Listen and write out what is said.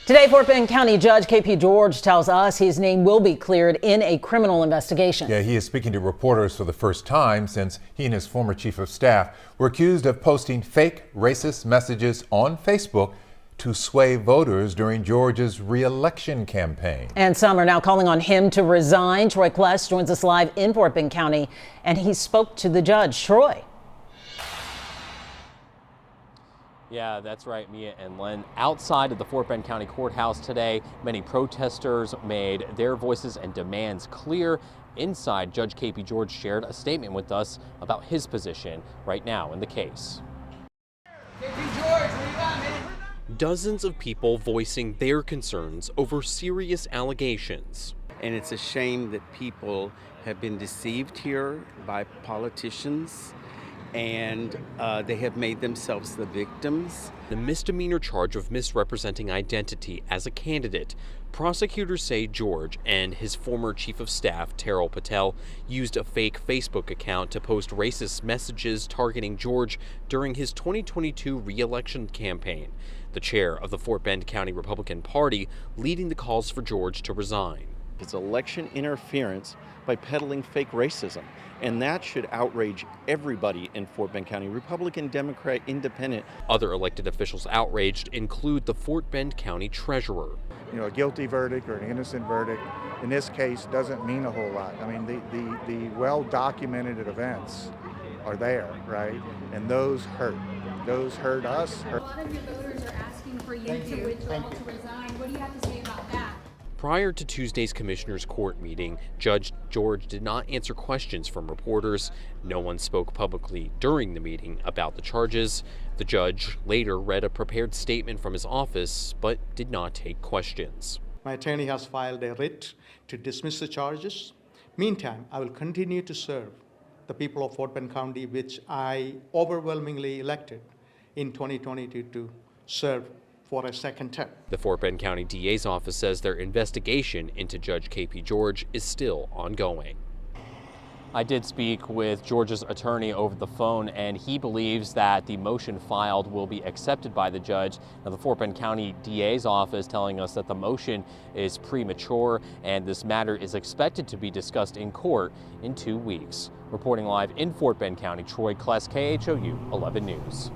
Today, Fort Bend County Judge K.P. George tells us his name will be cleared in a criminal investigation. Yeah, he is speaking to reporters for the first time since he and his former chief of staff were accused of posting fake racist messages on Facebook to sway voters during George's re-election campaign. And some are now calling on him to resign. Troy Kless joins us live in Fort Bend County, and he spoke to the judge. Troy. Yeah, that's right, Mia and Len. Outside of the Fort Bend County Courthouse today, many protesters made their voices and demands clear. Inside, Judge K.P. George shared a statement with us about his position right now in the case. K.P. George, what do you got, man? Dozens of people voicing their concerns over serious allegations. And it's a shame that people have been deceived here by politicians, and they have made themselves the victims. The misdemeanor charge of misrepresenting identity as a candidate. Prosecutors say George and his former chief of staff, Terrell Patel, used a fake Facebook account to post racist messages targeting George during his 2022 re-election campaign. The chair of the Fort Bend County Republican Party leading the calls for George to resign. It's election interference by peddling fake racism, and that should outrage everybody in Fort Bend County, Republican, Democrat, Independent. Other elected officials outraged include the Fort Bend County treasurer. You know, a guilty verdict or an innocent verdict in this case doesn't mean a whole lot. I mean, the well-documented events are there, right? And those hurt. Those hurt us. A lot of your voters are asking for you to withdraw, to resign. What do you have to say about that? Prior to Tuesday's Commissioner's Court meeting, Judge George did not answer questions from reporters. No one spoke publicly during the meeting about the charges. The judge later read a prepared statement from his office, but did not take questions. My attorney has filed a writ to dismiss the charges. Meantime, I will continue to serve the people of Fort Bend County, which I overwhelmingly elected in 2022 to serve for a second term. The Fort Bend County DA's office says their investigation into Judge K.P. George is still ongoing. I did speak with George's attorney over the phone, and he believes that the motion filed will be accepted by the judge. Now, the Fort Bend County DA's office telling us that the motion is premature and this matter is expected to be discussed in court in 2 weeks. Reporting live in Fort Bend County, Troy Kless, KHOU 11 News.